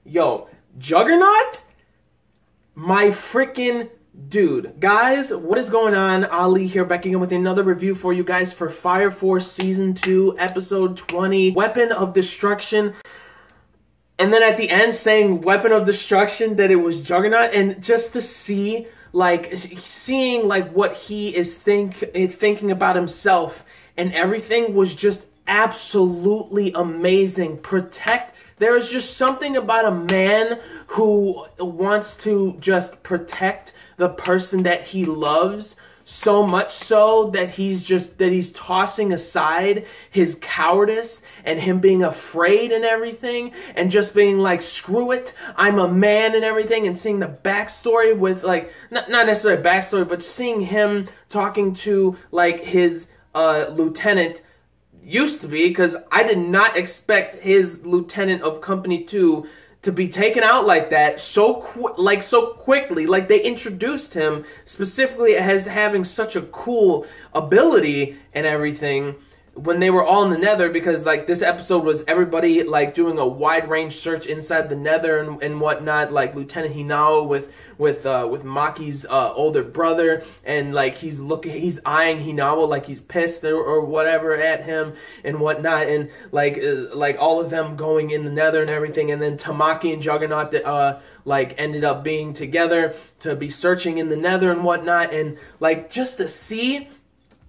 Yo, Juggernaut? My freaking dude. Guys, what is going on? Ali here, back again with another review for you guys for Fire Force Season 2, Episode 20, Weapon of Destruction. And then at the end saying Weapon of Destruction, that it was Juggernaut. And just to see, like, seeing, like, what he is thinking about himself and everything was just absolutely amazing. There is just something about a man who wants to just protect the person that he loves so much so that he's tossing aside his cowardice and him being afraid and everything and just being like, screw it, I'm a man and everything, and seeing the backstory with, like, not necessarily backstory, but seeing him talking to, like, his lieutenant. Used to be, because I did not expect his lieutenant of Company 2 to be taken out like that so quickly. Like, they introduced him specifically as having such a cool ability and everything when they were all in the Nether, because, like, this episode was everybody, like, doing a wide range search inside the Nether and whatnot, like Lieutenant Hinao with Maki's older brother, and, like, he's eyeing Hinao like he's pissed or whatever at him and whatnot, and like all of them going in the Nether and everything, and then Tamaki and Juggernaut that like ended up being together to be searching in the Nether and whatnot, and, like, just to see.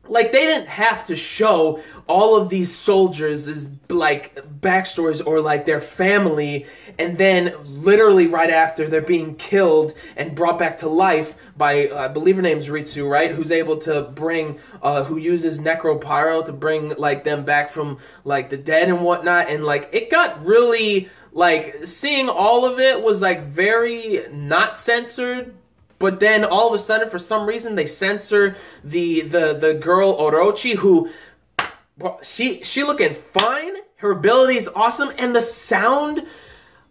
Like, they didn't have to show all of these soldiers as, like, backstories or, like, their family, and then literally right after they're being killed and brought back to life by, I believe her name's Ritsu, right? Who's able to bring, who uses Necropyro to bring, like, them back from, like, the dead and whatnot, and, like, it got really, like, seeing all of it was, like, very not censored. But then all of a sudden, for some reason, they censor the girl Orochi, who, she looking fine. Her ability is awesome, and the sound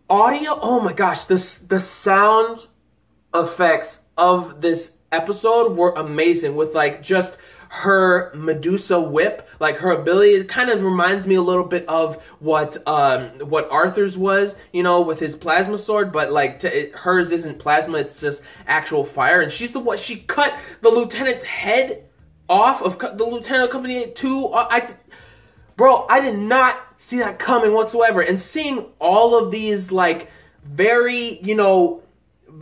audio. Oh my gosh, the sound effects of this episode were amazing. With, like, just her Medusa whip, like, her ability, it kind of reminds me a little bit of what Arthur's was, you know, with his plasma sword, but, like, hers isn't plasma, it's just actual fire, and she's the one, she cut the lieutenant's head off of the Lieutenant of Company 2, bro, I did not see that coming whatsoever, and seeing all of these, like, very, you know,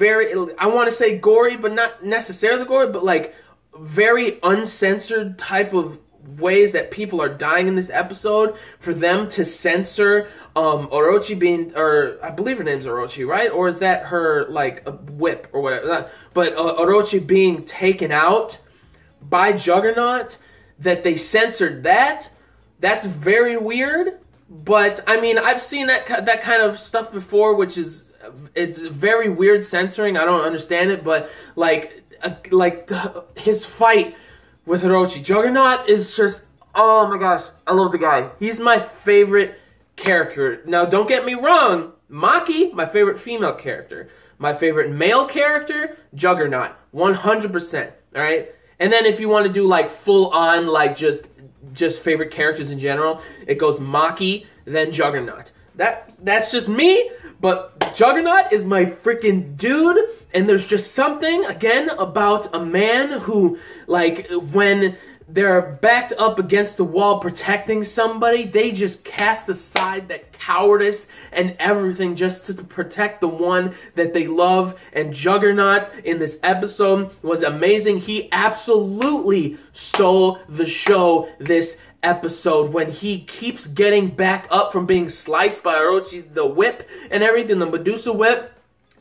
I want to say gory, but not necessarily gory, but, like, very uncensored type of ways that people are dying in this episode, for them to censor Orochi being, or I believe her name's Orochi, right? Or is that her, like, a whip or whatever? But Orochi being taken out by Juggernaut, that they censored that's very weird. But I mean, I've seen that kind of stuff before, which is, it's very weird censoring. I don't understand it, but his fight with Orochi, Juggernaut is just, oh my gosh, I love the guy. He's my favorite character. Now, don't get me wrong, Maki, my favorite female character. My favorite male character, Juggernaut, 100%, all right? And then if you want to do, like, full on, like, just favorite characters in general, it goes Maki, then Juggernaut. That's just me, but Juggernaut is my freaking dude. And there's just something, again, about a man who, like, when they're backed up against the wall protecting somebody, they just cast aside that cowardice and everything just to protect the one that they love. And Juggernaut in this episode was amazing. He absolutely stole the show this episode when he keeps getting back up from being sliced by Orochi's, the whip and everything, the Medusa whip.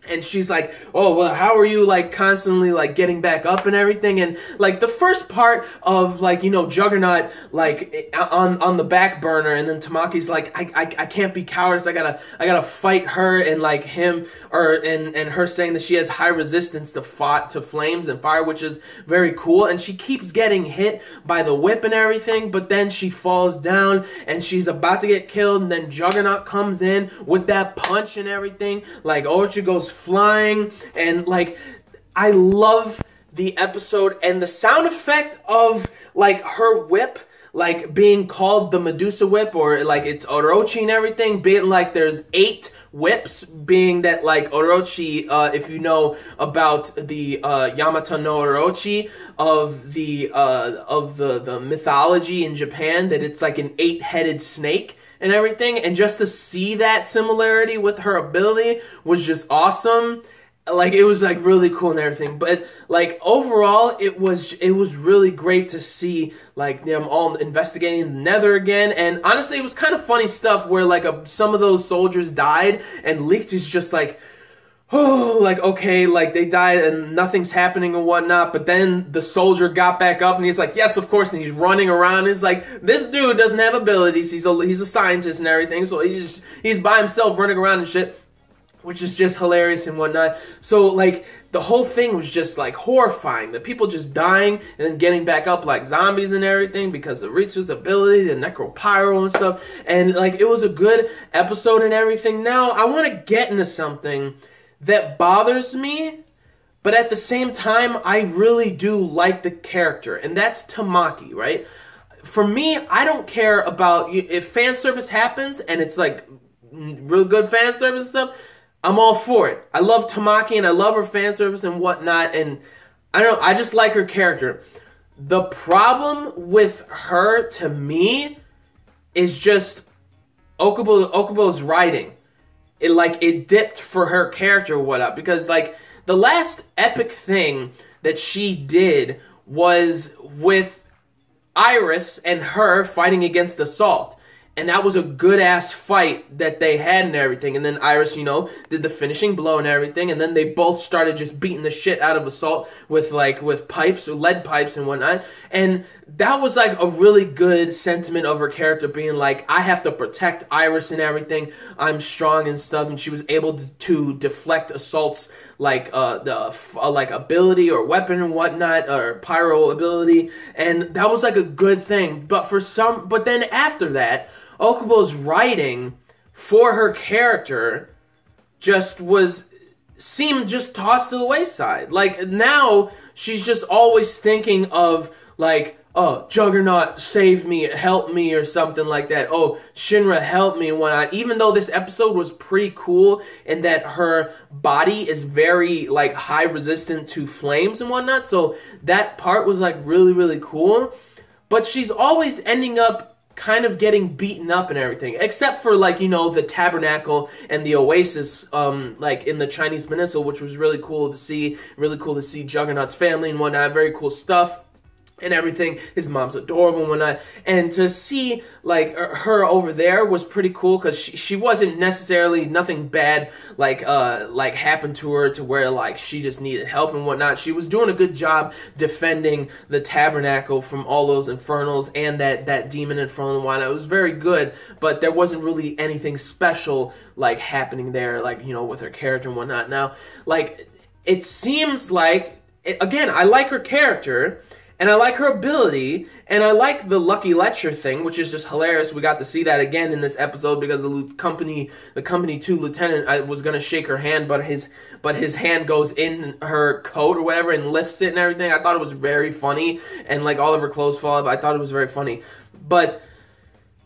And she's like, oh, well, how are you, like, constantly, like, getting back up and everything? And, like, the first part of, like, you know, Juggernaut, like, on the back burner, and then Tamaki's like, I can't be cowardice, I gotta fight her, and, like, him, and her saying that she has high resistance to flames and fire, which is very cool. And she keeps getting hit by the whip and everything, but then she falls down, and she's about to get killed, and then Juggernaut comes in with that punch and everything. Like, Orochi goes flying, and, like, I love the episode, and the sound effect of, like, her whip, like being called the Medusa whip, or like it's Orochi and everything, being like there's 8 whips, being that like Orochi, if you know about the Yamato no Orochi of the mythology in Japan, that it's like an 8-headed snake and everything, and just to see that similarity with her ability was just awesome. Like, it was like really cool and everything, but like overall it was really great to see like them all investigating the Nether again. And honestly, it was kind of funny stuff where like some of those soldiers died and Leech is just like, oh, like, okay, like they died and nothing's happening and whatnot, but then the soldier got back up and he's like, yes, of course, and he's running around. He's like, this dude doesn't have abilities, he's a scientist and everything, so he's by himself running around and shit, which is just hilarious and whatnot. So like the whole thing was just like horrifying, the people just dying and then getting back up like zombies and everything because of Richu's ability, the necropyro and stuff, and like it was a good episode and everything. Now I want to get into something that bothers me, but at the same time I really do like the character, and that's Tamaki, right? For me, I don't care about if fan service happens and it's like real good fan service and stuff, I'm all for it. I love Tamaki and I love her fan service and whatnot, and I don't know, I just like her character. The problem with her, to me, is just Okubo's writing. It dipped for her character or whatnot, because like the last epic thing that she did was with Iris and her fighting against Assault. And that was a good-ass fight that they had and everything. And then Iris, you know, did the finishing blow and everything. And then they both started just beating the shit out of Assault with pipes, or lead pipes and whatnot. And that was like a really good sentiment of her character, being like, I have to protect Iris and everything. I'm strong and stuff. And she was able to deflect Assault's like ability or weapon and whatnot, or pyro ability. And that was like a good thing. But then after that, Okubo's writing for her character seemed just tossed to the wayside. Like, now she's just always thinking of like, oh, Juggernaut, save me, help me, or something like that. Oh, Shinra, help me, and whatnot. Even though this episode was pretty cool in that her body is very like high resistant to flames and whatnot, so that part was like really, really cool. But she's always ending up kind of getting beaten up and everything, except for like, you know, the tabernacle and the oasis like in the Chinese Peninsula, which was really cool to see. Really cool to see Juggernaut's family and whatnot. Very cool stuff and everything. His mom's adorable and whatnot, and to see like her over there was pretty cool, because she wasn't necessarily, nothing bad like happened to her to where like she just needed help and whatnot. She was doing a good job defending the tabernacle from all those infernals and that demon infernal and whatnot. It was very good, but there wasn't really anything special like happening there, like, you know, with her character and whatnot. Now, like, it seems like, again, I like her character, and I like her ability, and I like the Lucky Lecture thing, which is just hilarious. We got to see that again in this episode, because the company 2 lieutenant was gonna shake her hand, but his hand goes in her coat or whatever and lifts it and everything. I thought it was very funny, and like all of her clothes fall off. I thought it was very funny, but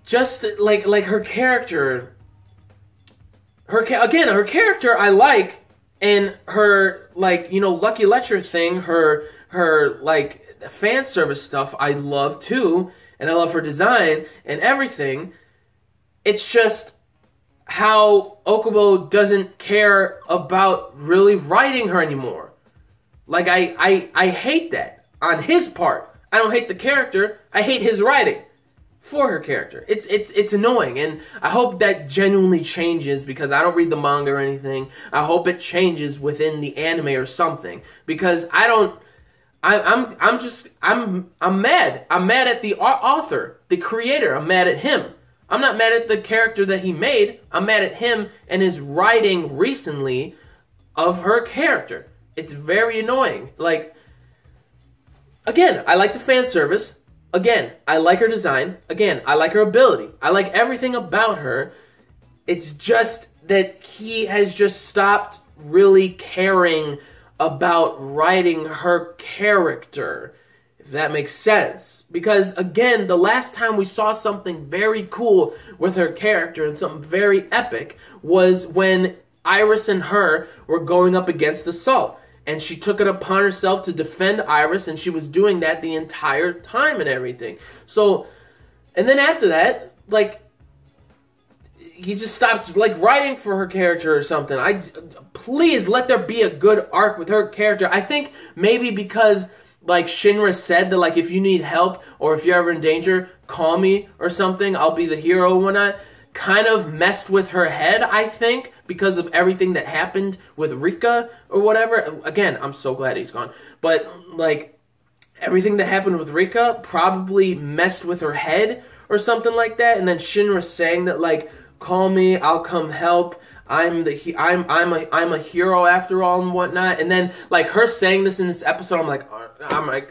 just like her character, her character I like, and her like, you know, Lucky Lecture thing, her like fan service stuff I love too, and I love her design and everything. It's just how Okubo doesn't care about really writing her anymore. Like, I hate that on his part. I don't hate the character, I hate his writing for her character. It's annoying, and I hope that genuinely changes, because I don't read the manga or anything. I hope it changes within the anime or something, because I'm mad. I'm mad at the author, the creator. I'm mad at him. I'm not mad at the character that he made. I'm mad at him and his writing recently of her character. It's very annoying. Like, again, I like the fan service. Again, I like her design. Again, I like her ability. I like everything about her. It's just that he has just stopped really caring about writing her character. if that makes sense. Because, again, the last time we saw something very cool with her character and something very epic was when Iris and her were going up against the Salt. And she took it upon herself to defend Iris, and she was doing that the entire time and everything. So, and then after that, like, he just stopped, like, writing for her character or something. Please let there be a good arc with her character. I think maybe because, like, Shinra said that, like, if you need help or if you're ever in danger, call me or something. I'll be the hero or whatnot. Kind of messed with her head, I think, because of everything that happened with Rika or whatever. Again, I'm so glad he's gone. But, like, everything that happened with Rika probably messed with her head or something like that. And then Shinra saying that, like, call me, I'll come help. I'm a hero after all and whatnot. And then, like, her saying this in this episode, I'm like,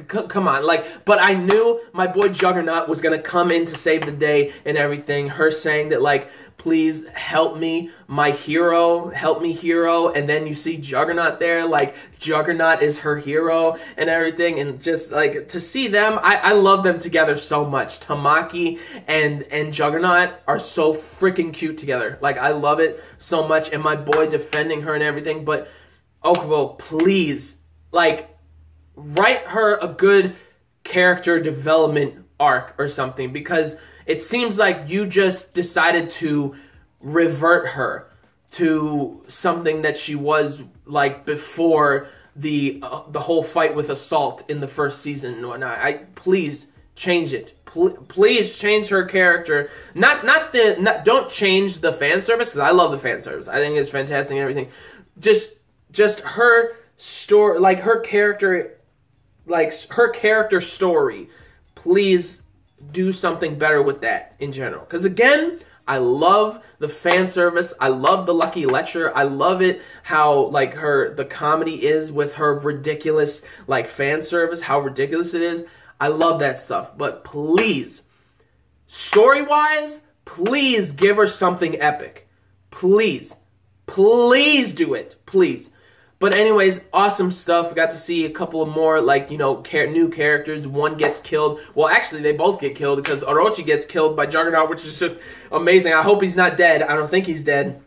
come on. Like, but I knew my boy Juggernaut was gonna come in to save the day and everything. Her saying that, like, please help me, my hero, help me, hero. And then you see Juggernaut there, like, Juggernaut is her hero and everything. And just, like, to see them, I love them together so much. Tamaki and Juggernaut are so freaking cute together. Like, I love it so much. And my boy defending her and everything. But, Okubo, please, like, write her a good character development arc or something, because it seems like you just decided to revert her to something that she was like before the whole fight with Assault in the first season and whatnot. Please change it. Please change her character. Don't change the fan service, because I love the fan service. I think it's fantastic and everything. Just her story, like her character story. Please do something better with that in general. Because again, I love the fan service. I love the Lucky Lecture. I love it how, like, the comedy is with her ridiculous, like, fan service, how ridiculous it is. I love that stuff. But please, story-wise, please give her something epic. Please. Please do it. Please. But anyways, awesome stuff. Got to see a couple of more, like, you know, new characters. One gets killed. Well, actually, they both get killed because Orochi gets killed by Juggernaut, which is just amazing. I hope he's not dead. I don't think he's dead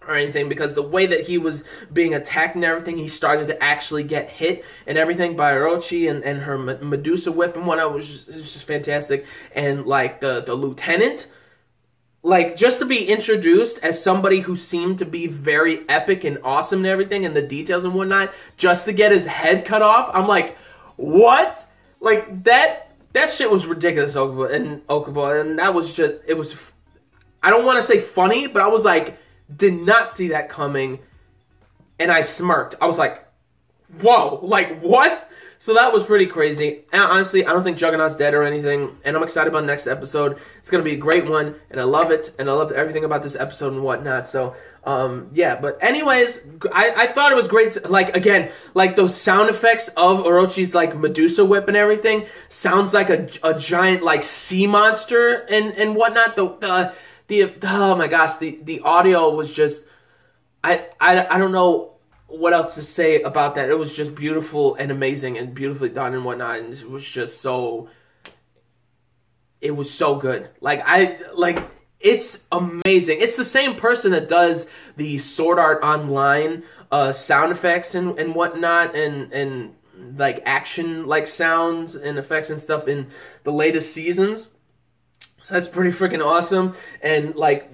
or anything, because the way that he was being attacked and everything, he started to actually get hit and everything by Orochi and her Medusa whip and whatnot. It was just fantastic. And, like, the lieutenant, like, just to be introduced as somebody who seemed to be very epic and awesome and everything, and the details and whatnot, just to get his head cut off, I'm like, what? Like, that shit was ridiculous, Okubo, and that was just, it was, I don't want to say funny, but I was like, did not see that coming, and I smirked. I was like, whoa, like, what? So that was pretty crazy. And honestly, I don't think Juggernaut's dead or anything. And I'm excited about the next episode. It's going to be a great one. And I love it. And I loved everything about this episode and whatnot. So, yeah. But anyways, I thought it was great. Like, again, like those sound effects of Orochi's, like, Medusa whip and everything. Sounds like a giant, like, sea monster and whatnot. Oh my gosh. The audio was just, I don't know what else to say about that. It was just beautiful and amazing and beautifully done and whatnot, and it was just so, it was so good. It's amazing. It's the same person that does the Sword Art Online sound effects and whatnot, and like action, like, sounds and effects and stuff in the latest seasons. So that's pretty freaking awesome. And, like,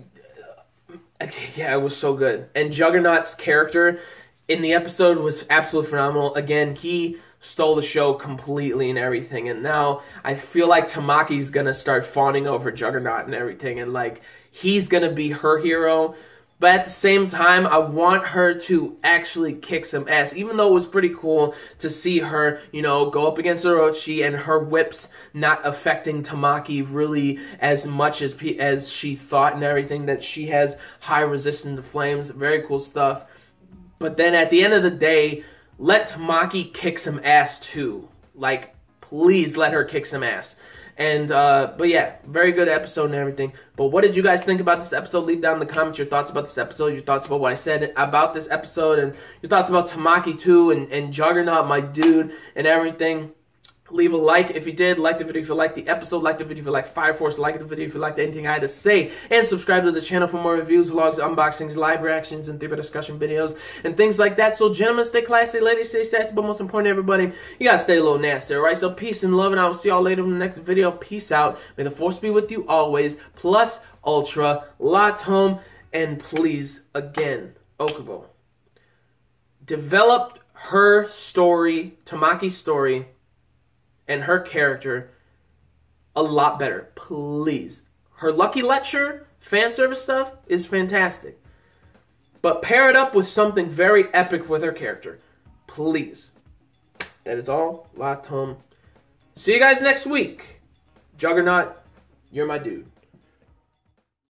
yeah, it was so good. And Juggernaut's character in the episode was absolutely phenomenal. Again, he stole the show completely and everything. And now I feel like Tamaki's going to start fawning over Juggernaut and everything. And, like, he's going to be her hero. But at the same time, I want her to actually kick some ass. Even though it was pretty cool to see her, you know, go up against Orochi and her whips not affecting Tamaki really as much as she thought and everything. That she has high resistance to flames. Very cool stuff. But then at the end of the day, let Tamaki kick some ass too. Like, please let her kick some ass. And, but yeah, very good episode and everything. But what did you guys think about this episode? Leave down in the comments your thoughts about this episode, your thoughts about what I said about this episode, and your thoughts about Tamaki too, and Juggernaut, my dude, and everything. Leave a like if you did. Like the video if you liked the episode. Like the video if you liked Fire Force. Like the video if you liked anything I had to say. And subscribe to the channel for more reviews, vlogs, unboxings, live reactions, and theater discussion videos, and things like that. So, gentlemen, stay classy. Ladies, stay sassy. But most important, everybody, you gotta stay a little nasty, alright? So, peace and love, and I will see y'all later in the next video. Peace out. May the Force be with you always. Plus, Ultra, Latom, and please, again, Okubo. Developed her story, Tamaki's story, and her character a lot better, please. Her Lucky Lecture fan service stuff is fantastic, but pair it up with something very epic with her character, please. That is all. Latom. See you guys next week. Juggernaut, you're my dude.